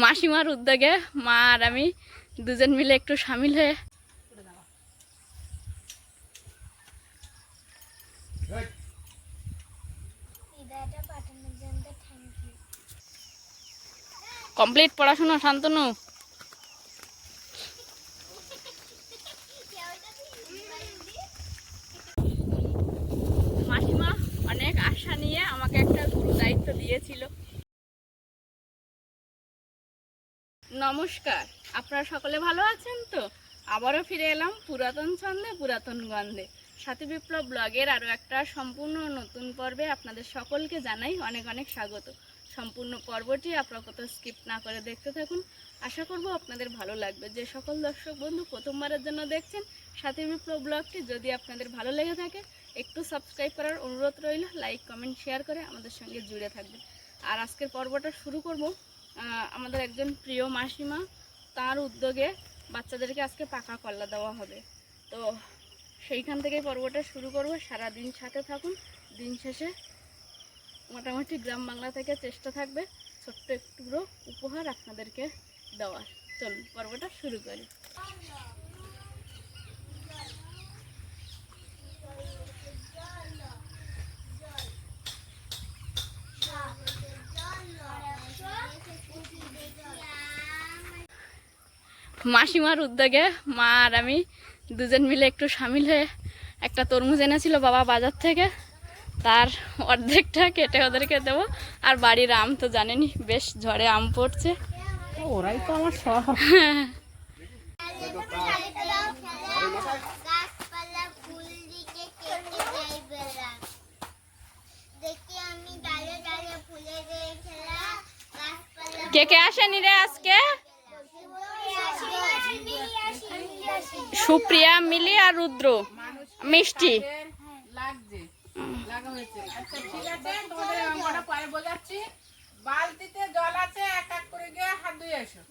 মাসিমার উদ্যোগে মা আর আমি দুজন মিলে একটু সামিল হয়ে কমপ্লিট পড়াশোনা। শান্তনু মাসিমা অনেক আশা নিয়ে আমাকে একটা গুরু দায়িত্ব দিয়েছিল। নমস্কার, আপনারা সকলে ভালো আছেন তো? আবারও ফিরে এলাম পুরাতন ছন্দে পুরাতন গন্ধে। সাথী বিপ্লব ব্লগের আরও একটা সম্পূর্ণ নতুন পর্বে আপনাদের সকলকে জানাই অনেক অনেক স্বাগত। সম্পূর্ণ পর্বটি আপনারা কোথাও স্কিপ না করে দেখতে থাকুন। আশা করব আপনাদের ভালো লাগবে। যে সকল দর্শক বন্ধু প্রথমবারের জন্য দেখছেন সাথী বিপ্লব ব্লগটি, যদি আপনাদের ভালো লেগে থাকে একটু সাবস্ক্রাইব করার অনুরোধ রইল। লাইক কমেন্ট শেয়ার করে আমাদের সঙ্গে জুড়ে থাকবেন। আর আজকের পর্বটা শুরু করব আমাদের একজন প্রিয় মাসিমা, তার উদ্যোগে বাচ্চাদেরকে আজকে পাকা কলা দেওয়া হবে। তো সেইখান থেকেই পর্বটা শুরু করব। সারাদিন সাথে থাকুন। দিন শেষে মোটামুটি গ্রাম বাংলা থেকে চেষ্টা থাকবে ছোট্ট একটু উপহার আপনাদেরকে দেওয়ার। চলুন পর্বটা শুরু করি। মাসিমার উদ্যোগে মা আর আমি দুজন মিলে একটু সামিল হয়ে একটা তরমুজ এনেছিল বাবা বাজার থেকে, তার অর্ধেকটা কেটে ওদেরকে দেবো। আর বাড়ির আম তো জানেনই, বেশ ঝড়ে আম পড়ছে। ওরাই তো আমার সব। কে কে আসেনি রে আজকে? সুপ্রিয়া, মিলি আর রুদ্র, মিষ্টি। বালতিতে জল আছে, এক এক করে গিয়ে হাত ধুয়ে এসো।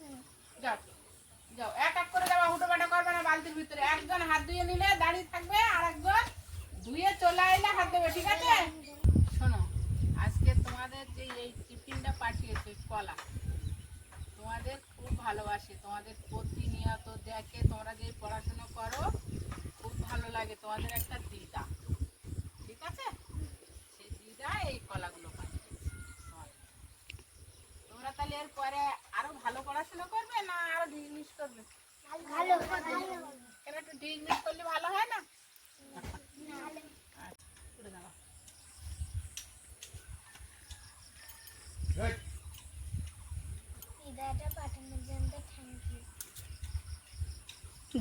যাও যাও, এক এক করে যাওয়া, হুটো পাটা করবে না। বালতির ভিতরে একজন হাত ধুয়ে নিলে দাঁড়িয়ে থাকবে, আর একজন ধুয়ে চলে আইলে হাত দেবে, ঠিক আছে? শোনো, আজকে তোমাদের যে এই টিফিনটা পাঠিয়েছে কলা, তোমাদের খুব ভালোবাসে, তোমাদের প্রতিনিয়ত দেখে, তোমরা যে পড়াশোনা করো খুব ভালো লাগে। তোমাদের একটা দিদা, ঠিক আছে? সেই দিদা এই কলাগুলো পাঠিয়েছে। তোমরা তাহলে এরপরে আরো ভালো পড়াশোনা করবে না আরো ঢিল করবে? কেন একটু ঢিল করলে ভালো হয় না?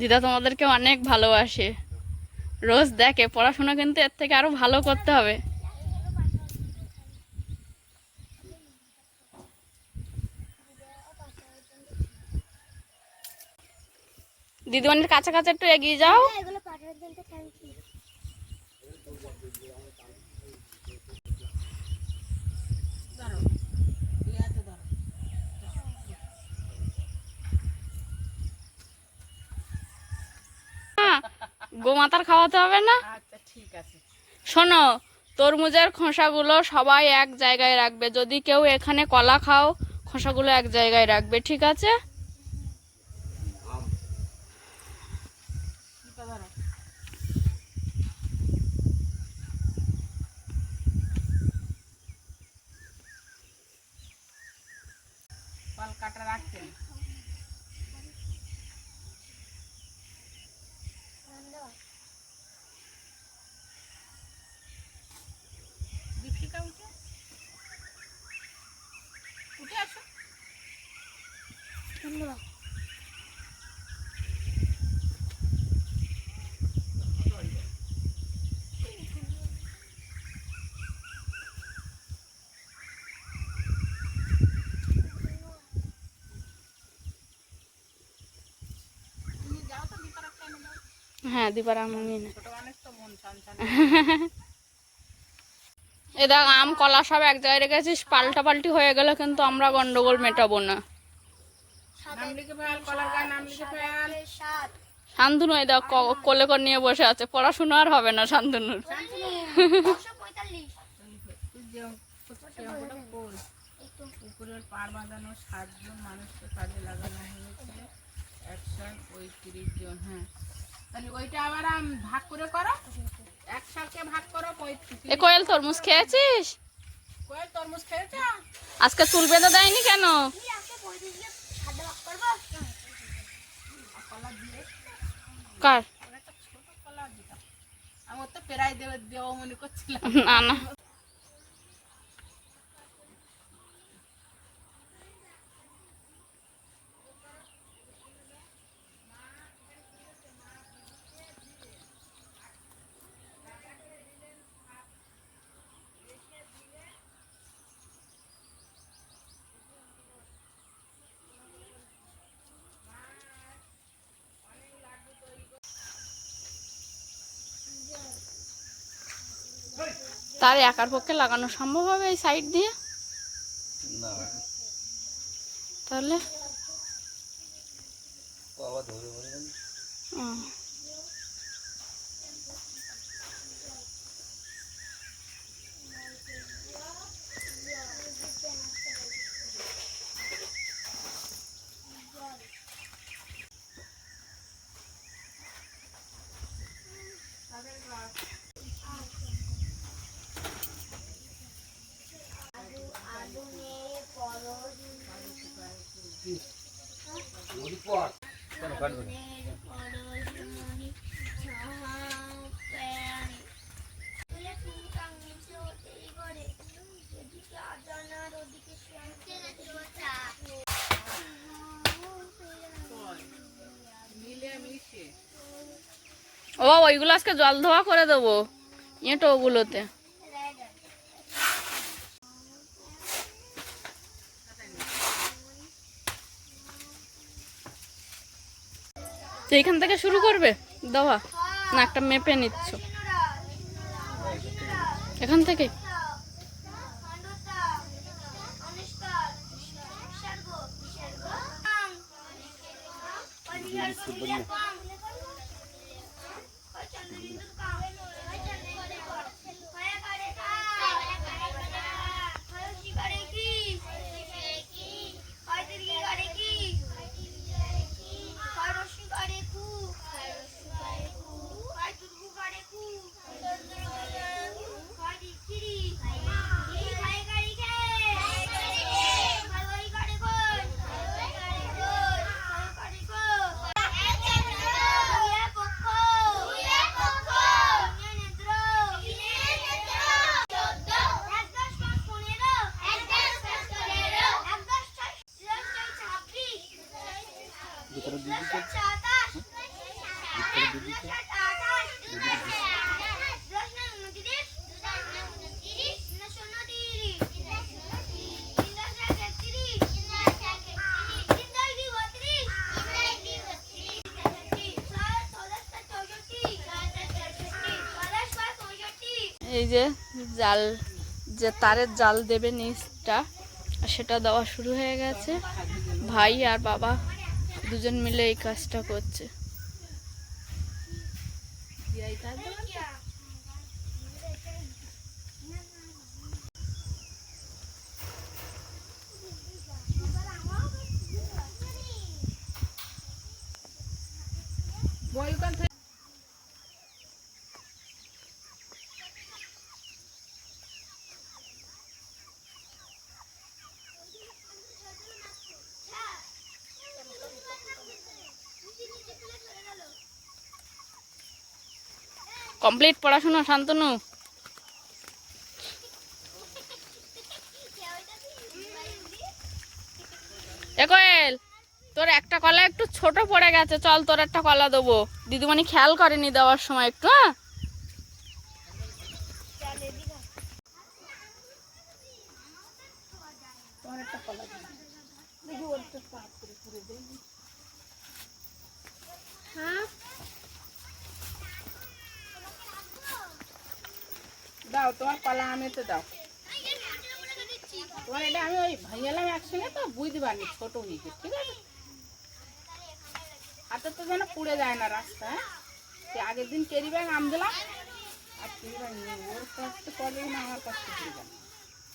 দিদা তোমাদেরকে অনেক ভালোবাসে, রোজ দেখে। পড়াশোনা কিন্তু এর থেকে আরো ভালো করতে হবে। দিদিমণির কাছে কাছে একটু এগিয়ে যাও। গোমাতার খাওয়াতে হবে না? আচ্ছা ঠিক আছে। শোনো, তরমুজের খোসাগুলো সবাই এক জায়গায় রাখবে। যদি কেউ এখানে কলা খাও, খোসাগুলো এক জায়গায় রাখবে, ঠিক আছে? কল কাটা রাখছেন। দীপিকা উঠে উঠে আসো। হ্যাঁ, দিবার আম নিয়ে নে। ছোট মানুষ তো মন চান। এ দেখ, আম কলা সব এক জায়গায় রেখেছিস, পাল্টাপাল্টি হয়ে গেলে কিন্তু আমরা গন্ডগোল মেটাবো না। নাম লিখে ফেল, কলার গায়ে নাম লিখে ফেল। শান্তনু এই দেখ কোলে করে নিয়ে বসে আছে। পড়াশোনা আর হবে না শান্তনুর। উপরে গরুর পাড় বাঁধানো 7 জন মানুষকে কাজে লাগানো হয়েছে, 135 জন। হ্যাঁ, তাহলে ওইটা আবার ভাগ করে করো, 100কে ভাগ করো 35। এ কোয়েল তরমুজ খেয়েছিস? কোয়েল তরমুজ খেয়েছো? আজকে চুল বেঁধে দেয়নি কেন? কলা দিয়ে কার? একটা ছোট কলা দিতাম, আমি ওর তো প্রায় দেবো মনে করছিলাম। না না, তার একার পক্ষে লাগানো সম্ভব হবে এই সাইড দিয়ে? না, তাহলে বাবা ধরে বলবেন। হুম। কেন কাটবে না? মিলে মিশে ও ওইগুলো আজকে জল ধোয়া করে দেবো এঁটো ওগুলোতে। তো এইখান থেকে শুরু করবে দেওয়া, না একটা মেপে নিচ্ছ? এখান থেকে ভিতরে দিয়ে দিতে, ভিতরে দিয়ে দিতে। এই যে জাল, যে তারের জাল দেবে নিচটা, সেটা দেওয়া শুরু হয়ে গেছে। ভাই আর বাবা দুজন মিলে এই কাজটা করছে। বইকাল থেকে কমপ্লিট পড়াশোনা শান্তনু? এ কোয়েল, তোর একটা কলা একটু ছোট পড়ে গেছে, চল তোর একটা কলা দেবো। দিদিমণি খেয়াল করেনি দেওয়ার সময় একটু। হ্যাঁ, দাও তোমার কলা আমেতে দাও। তোমার এটা আমি ওই ভাইয়ালাম একসঙ্গে তো বুঝতে পারিনি, ছোট হয়েছে। ঠিক আছে, হাতে তো যেন পুড়ে যায় না রাস্তা। সে আগের দিন কেরি ব্যাগ আম দিলাম, আর কেরি ব্যাগ নিয়ে ওর কাছে পড়বে না, আমার কাছে পুড়ে যাবে।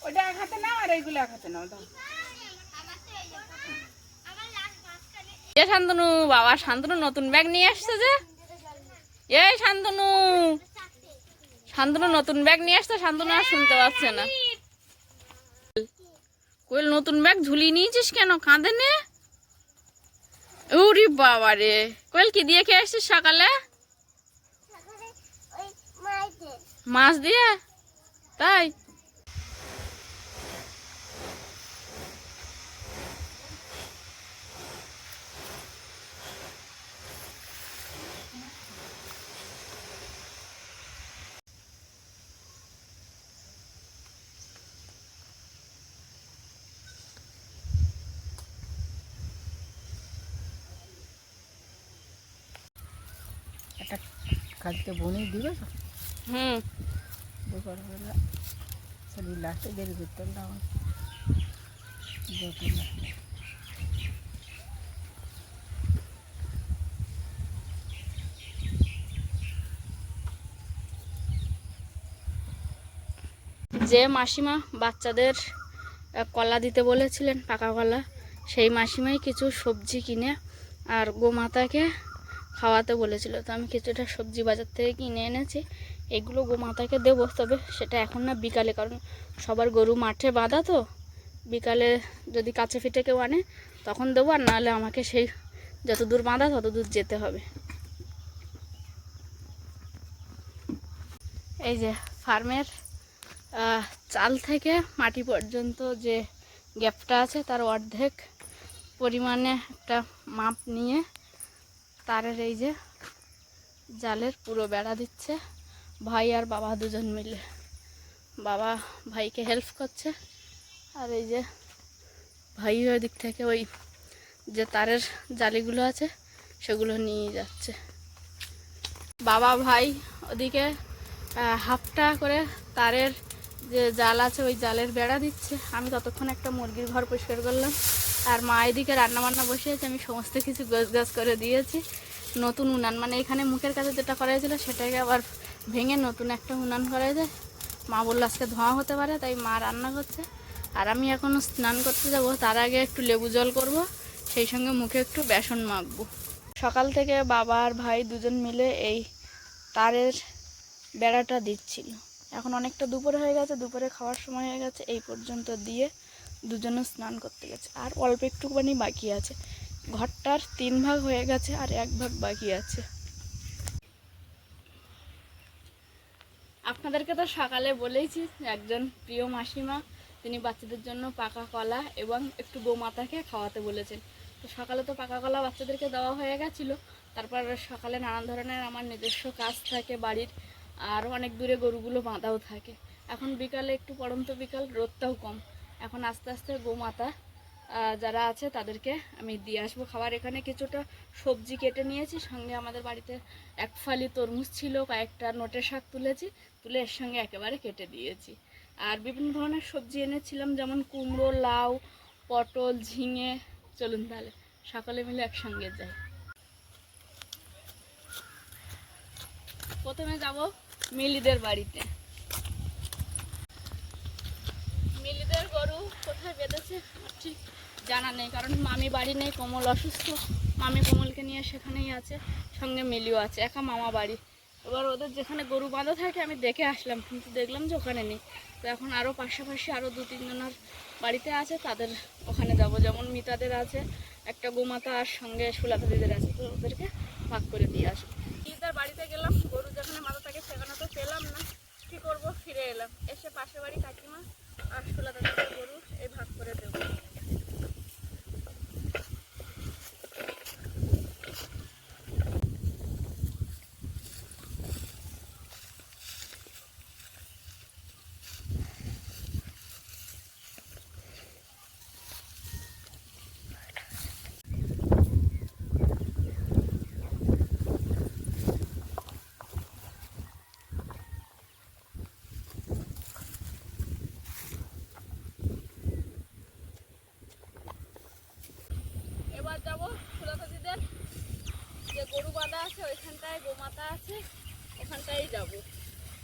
ওইটা এক হাতে নাও আর এইগুলো এক হাতে নাও। দাও এ শান্তনু, বাবা শান্তনু নতুন ব্যাগ নিয়ে আসছে যে। এই শান্তনু, শান্তনু নতুন ব্যাগ নিয়ে আসছে। শান্তনু আর শুনতে পাচ্ছে না। কোয়েল নতুন ব্যাগ ঝুলিয়ে নিয়েছিস কেন? কাঁদে নে। ওরে বাবা রে, কোয়েল কি দিয়ে খেয়ে আসছিস সকালে? মাছ দিয়ে? তাই? একটা কালকে বনেই দিবে তো হুম। দুপুরবেলা শরীর লাস্টে দেরি করতে আমার যে মাসিমা বাচ্চাদের কলা দিতে বলেছিলেন, পাকা কলা, সেই মাসিমাই কিছু সবজি কিনে আর গোমাতাকে খাওয়াতে বলেছিল। তো আমি কিছুটা সবজি বাজার থেকে কিনে এনেছি, এগুলো গোমাতাকে দেবো। তবে সেটা এখন না, বিকালে, কারণ সবার গরু মাঠে বাঁধা তো। বিকালে যদি কাছে ফিটে কেউ আনে তখন দেবো, আর নাহলে আমাকে সেই যত দূর বাঁধা তত দূর যেতে হবে। এই যে ফার্মের চাল থেকে মাটি পর্যন্ত যে গ্যাপটা আছে তার অর্ধেক পরিমাণে একটা মাপ নিয়ে তারের এই যে জালের পুরো বেড়া দিচ্ছে ভাই আর বাবা দুজন মিলে। বাবা ভাইকে হেল্প করছে, আর এই যে ভাই ওই দিক থেকে ওই যে তারের জালিগুলো আছে সেগুলো নিয়ে যাচ্ছে। বাবা ভাই ওদিকে হাফটা করে তারের যে জাল আছে ওই জালের বেড়া দিচ্ছে, আমি ততক্ষণ একটা মুরগির ঘর পরিষ্কার করলাম। আর মা এদিকে রান্নাবান্না বসিয়েছে, আমি সমস্ত কিছু গোছ করে দিয়েছি। নতুন উনান, মানে এখানে মুখের কাছে যেটা করা হয়েছিল সেটাকে আবার ভেঙে নতুন একটা উনান করা যায়। মা বললো আজকে ধোঁয়া হতে পারে, তাই মা রান্না করছে। আর আমি এখনও স্নান করতে যাব, তার আগে একটু লেবু জল করব, সেই সঙ্গে মুখে একটু বেসন মাখবো। সকাল থেকে বাবা আর ভাই দুজন মিলে এই তারের বেড়াটা দিচ্ছিল। এখন অনেকটা দুপুরে হয়ে গেছে, দুপুরে খাওয়ার সময় হয়ে গেছে, এই পর্যন্ত দিয়ে দুজনে স্নান করতে গেছে। আর অল্প একটুখানি বাকি আছে, ঘরটার 3 ভাগ হয়ে গেছে আর 1 ভাগ বাকি আছে। আপনাদেরকে তো সকালে বলেইছি, একজন প্রিয় মাসিমা তিনি বাচ্চাদের জন্য পাকা কলা এবং একটু গোমাতাকে খাওয়াতে বলেছেন। তো সকালে তো পাকা কলা বাচ্চাদেরকে দেওয়া হয়ে গেছিলো। তারপর সকালে নানান ধরনের আমার নিজস্ব কাজ থাকে বাড়ির, আর অনেক দূরে গরুগুলো বাঁধাও থাকে। এখন বিকালে একটু পড়ন্ত বিকাল, রোদটাও কম, এখন আস্তে আস্তে গোমাতা যারা আছে তাদেরকে আমি দিয়ে আসবো খাবার। এখানে কিছুটা সবজি কেটে নিয়েছি, সঙ্গে আমাদের বাড়িতে 1 ফালি তরমুজ ছিল, কয়েকটা নোটে শাক তুলেছি, তুলে এর সঙ্গে একেবারে কেটে দিয়েছি। আর বিভিন্ন ধরনের সবজি এনেছিলাম, যেমন কুমড়ো, লাউ, পটল, ঝিঙে। চলুন তাহলে সকলে মিলে একসঙ্গে যাই। প্রথমে যাব মিলিদের বাড়িতে। মিলিদের গরু কোথায় বেঁধেছে আমার ঠিক জানা নেই, কারণ মামি বাড়ি নেই, কোমল অসুস্থ, মামি কোমলকে নিয়ে সেখানেই আছে, সঙ্গে মিলিও আছে, একা মামা বাড়ি। এবার ওদের যেখানে গরু বাঁধা থাকে আমি দেখে আসলাম, কিন্তু দেখলাম যে ওখানে নেই। তো এখন আরও পাশাপাশি আরও 2-3 জনের বাড়িতে আছে, তাদের ওখানে যাব। যেমন মিতাদের আছে একটা গোমাতা, আর সঙ্গে সুলাতা দিদের আছে, তো ওদেরকে ভাগ করে দিয়ে আসবো। মিতার বাড়িতে গেলাম, গরু যেখানে বাঁধা থাকে সেখানে তো পেলাম না, কী করবো, ফিরে এলাম। এসে পাশের বাড়ি কাকিমা আর সুলাতা দিদের গরু এই ভাগ করে দেবো। এবার যাবো সুলতা দিদের যে গরু বাঁধা আছে ওইখানটায় গোমাতা আছে, ওখানটাই যাব।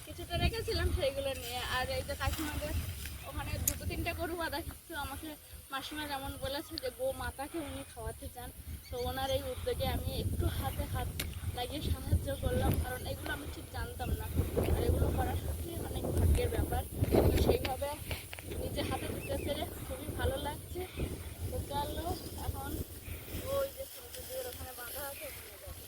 কিছুটা রেখেছিলাম সেইগুলো নিয়ে। আর এই যে কাকিমাদের ওখানে 2-3টে গরু বাঁধা, কিন্তু আমাকে মাসিমা যেমন বলেছে যে গোমাতাকে উনি খাওয়াতে চান। তো ওনার এই উদ্যোগে আমি একটু হাতে হাত লাগিয়ে সাহায্য করলাম, কারণ এগুলো আমি ঠিক জানতাম না, আর এগুলো করা সত্যি অনেক ভাগ্যের ব্যাপার। তো সেইভাবে নিজে হাতে দিতে পেরে খুবই ভালো লাগছে। তো চলো এখন ওই যে সূর্যদের ওখানে বাঁধা আছে ওখানে যাবো।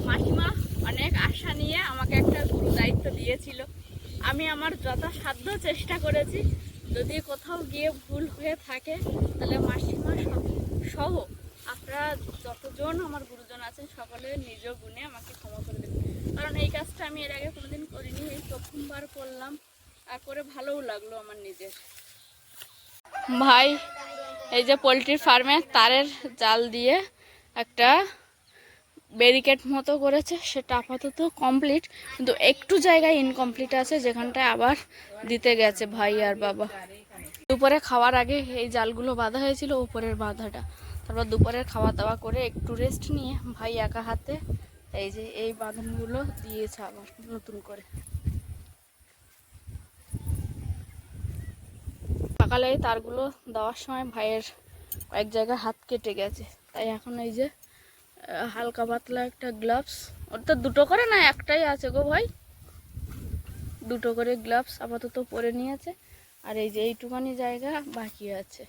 মাসিমা অনেক আশা নিয়ে আমাকে একটা গুরু দায়িত্ব দিয়েছিল। আমি আমার যথাসাধ্য চেষ্টা করেছি। যদি কোথাও গিয়ে ভুল হয়ে থাকে তাহলে মাসিমা সহ আপনারা যতজন আমার গুরুজন আছেন সকলে নিজ গুণে আমাকে ক্ষমা করে দেবেন, কারণ এই কাজটা আমি এর আগে কোনোদিন করিনি, এই প্রথমবার করলাম, আর করে ভালোও লাগলো আমার নিজের। ভাই এই যে পোলট্রির ফার্মে তারের জাল দিয়ে একটা ব্যারিকেড মতো করেছে, সেটা আপাতত কমপ্লিট, কিন্তু একটু জায়গায় ইনকমপ্লিট আছে, যেখানটায় আবার দিতে গেছে ভাই আর বাবা। দুপুরে খাওয়ার আগে এই জালগুলো বাঁধা হয়েছিল, উপরের বাঁধাটা। তারপর দুপুরের খাওয়া দাওয়া করে একটু রেস্ট নিয়ে ভাই একা হাতে এই যে এই বাঁধনগুলো দিয়েছে আবার নতুন করে। সকালে এই তারগুলো দেওয়ার সময় ভাইয়ের কয়েক জায়গায় হাত কেটে গেছে, তাই এখন এই যে হালকা পাতলা একটা গ্লাভস, ওর তো দুটো করে না একটাই আছে গো ভাই, দুটো করে গ্লাভস আপাতত পরে নিয়েছে। আর এই যে এইটুখানি জায়গা বাকি আছে।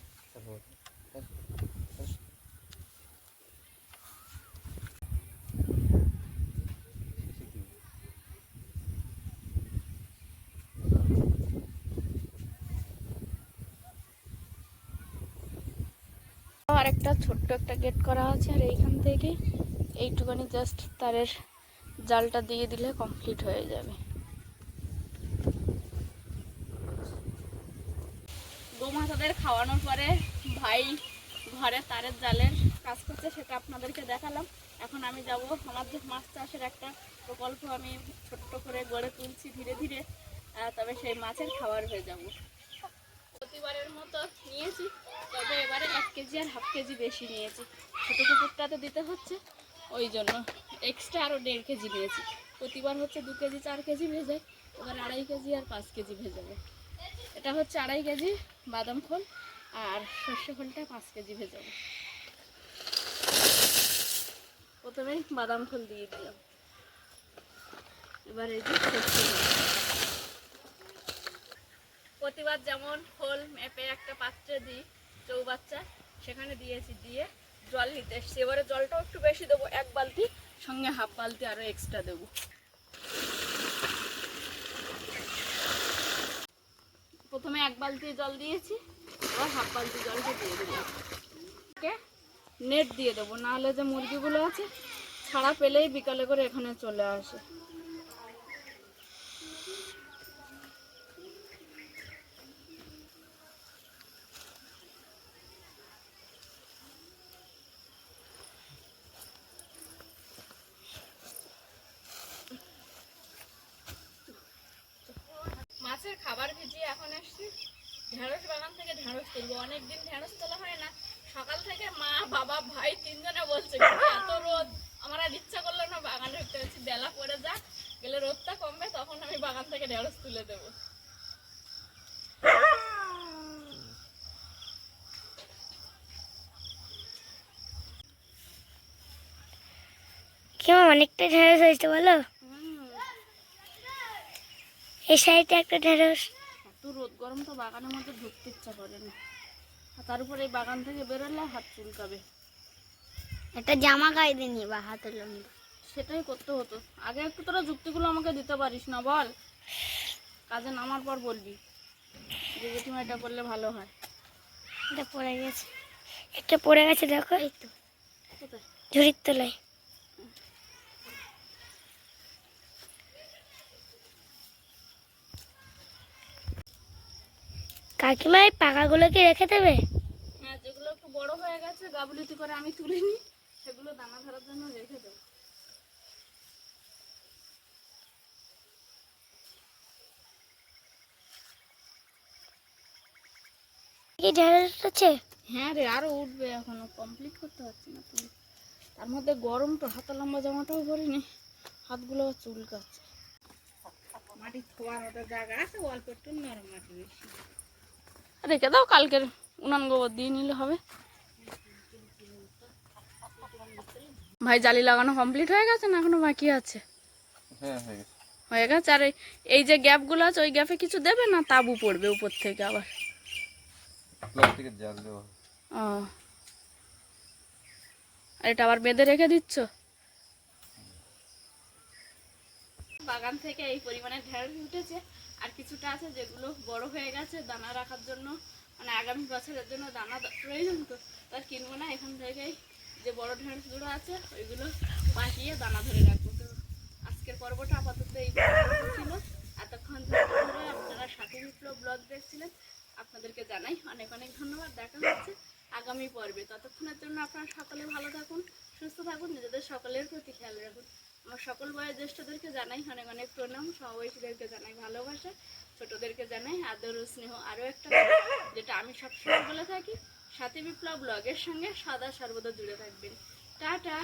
আর একটা ছোট্ট একটা গেট করা আছে, আর এইখান থেকে এইটুখানি জাস্ট তারের জালটা দিয়ে দিলে কমপ্লিট হয়ে যাবে। গোমাতাদের খাওয়ানোর পরে ভাই ঘরে তারের জালের কাজ করছে, সেটা আপনাদেরকে দেখালাম। এখন আমি যাব আমার যে মাছ চাষের একটা প্রকল্প আমি ছোট্ট করে গড়ে তুলছি ধীরে ধীরে, তবে সেই মাছের খাবার হয়ে যাব। প্রতিবারের মতো নিয়েছি, তবে এবারে 1 কেজি আর হাফ কেজি বেশি নিয়েছি। ছোটো কুকুরটাতে দিতে হচ্ছে, ওই জন্য এক্সট্রা আরও 1.5 কেজি নিয়েছি। প্রতিবার হচ্ছে 2 কেজি 4 কেজি ভেজে, এবার 2.5 কেজি আর 5 কেজি ভেজাবো। এটা হচ্ছে 2.5 কেজি বাদাম খোল, আর সর্ষে খোলটা 5 কেজি ভেজাবো। প্রথমেই বাদাম খোল দিয়ে দিলাম, এবার এই যে সর্ষে খোল। প্রতিবার যেমন খোল মেপে একটা পাত্রে দিই চৌবাচ্চা, সেখানে দিয়েছি, দিয়ে জল নিতে এসছি। এবারে জলটাও একটু বেশি দেবো, 1 বালতি সঙ্গে হাফ বালতি আরও এক্সট্রা দেবো। প্রথমে 1 বালতি জল দিয়েছি, এবার হাফ বালতি জলটা দিয়ে দিলাম। নেট দিয়ে দেবো, নাহলে যে মুরগিগুলো আছে ছাড়া পেলেই বিকালে করে এখানে চলে আসে। মাছের খাবার ভিজিয়ে এখন এসছি ঢেঁড়স বাগান থেকে ঢেঁড়স তুলবো। অনেকদিন ঢেঁড়স তোলা হয় না, সকাল থেকে মা বাবা ভাই 3 জনে বলছে এত রোদ, আমার আর ইচ্ছা করলো না বাগানে ঢুকতে। হচ্ছে বেলা পড়ে যাক, গেলে রোদটা কমবে, তখন আমি বাগান থেকে ঢেঁড়স তুলে দেবো। কেমন অনেকটা ঢেঁড়স হয়েছে বলো? এই সাইডে একটা ঢেঁড়স। এত রোদ গরম তো বাগানের মধ্যে ঢুকতে ইচ্ছা করে না। তার উপরে এই বাগান থেকে বেরোলে হাত চুলকাবে। একটা জামা গায়ে দিনি বা হাতের লম্বা। সেটাই করতে হতো। আগে একটু তোরা যুক্তিগুলো আমাকে দিতে পারিস না বল? কাজে নামার পর বলবি যে জেঠিমা এটা করলে ভালো হয়। এটা পড়ে গেছে, একটা পড়ে গেছে দেখো, এই তো কোথায়? ঝুড়ির তলায়। কাকিমা এই পাকাগুলোকে রেখে দেবে? হ্যাঁ, যেগুলো একটু বড় হয়ে গেছে গাবলিতি করে আমি তুলিনি, সেগুলো দানা ধরার জন্য রেখে দেবো। কি ঢেঁড়স আছে? হ্যাঁ রে, আরো উঠবে, এখনো কমপ্লিট করতে পারছি না তুলি। তার মধ্যে গরম তো, হাতা লম্বা জামাটাও পরিনি, হাতগুলো চুলকাচ্ছে। মাটি থোয়ার মতো জায়গা আছে, অল্প একটু নরম মাটি বেশি। রেখে দাও, কালকের উনান গোবর দিয়ে নিলে হবে। ভাই জালি লাগানো কমপ্লিট হয়ে গেছে না এখনো বাকি আছে? হ্যাঁ হয়ে গেছে। হয়ে গেছে। আর এই যে গ্যাপগুলো আছে ওই গ্যাপে কিছু দেবে না, তাবু পড়বে উপর থেকে আবার? প্লাস্টিকের জাল দেওয়া। ও, আর এটা আবার বেঁধে রেখে দিচ্ছ? বাগান থেকে এই পরিমাণে ঢেঁড়স উঠেছে, আর কিছুটা আছে যেগুলো বড় হয়ে গেছে দানা রাখার জন্য, মানে আগামী বছরের জন্য দানা প্রয়োজন, তো তার কিনবো না, এখান থেকেই যে বড় ঢেঁড়সগুলো আছে ওইগুলো বাঁচিয়ে দানা ধরে রাখবো। তো আজকের পর্বটা আপাতত এই পর্যন্ত ছিল। এতক্ষণ ধরে আপনারা সাথী বিপ্লব ব্লগ দেখছিলেন, আপনাদেরকে জানাই অনেক অনেক ধন্যবাদ। দেখা হচ্ছে আগামী পর্বে। ততক্ষণের জন্য আপনারা সকলে ভালো থাকুন, সুস্থ থাকুন, নিজেদের সকলের প্রতি খেয়াল রাখুন। আমার সকল বয়োজ্যেষ্ঠদেরকে জানাই অনেক অনেক প্রণাম, সমবয়সীদেরকে জানাই ভালোবাসা, ছোটদেরকে জানাই আদর ও স্নেহ। আরও একটা কথা, যেটা আমি সবসময় বলে থাকি, সাথী বিপ্লব ব্লগের সঙ্গে সদা সর্বদা জুড়ে থাকবেন। টাটা।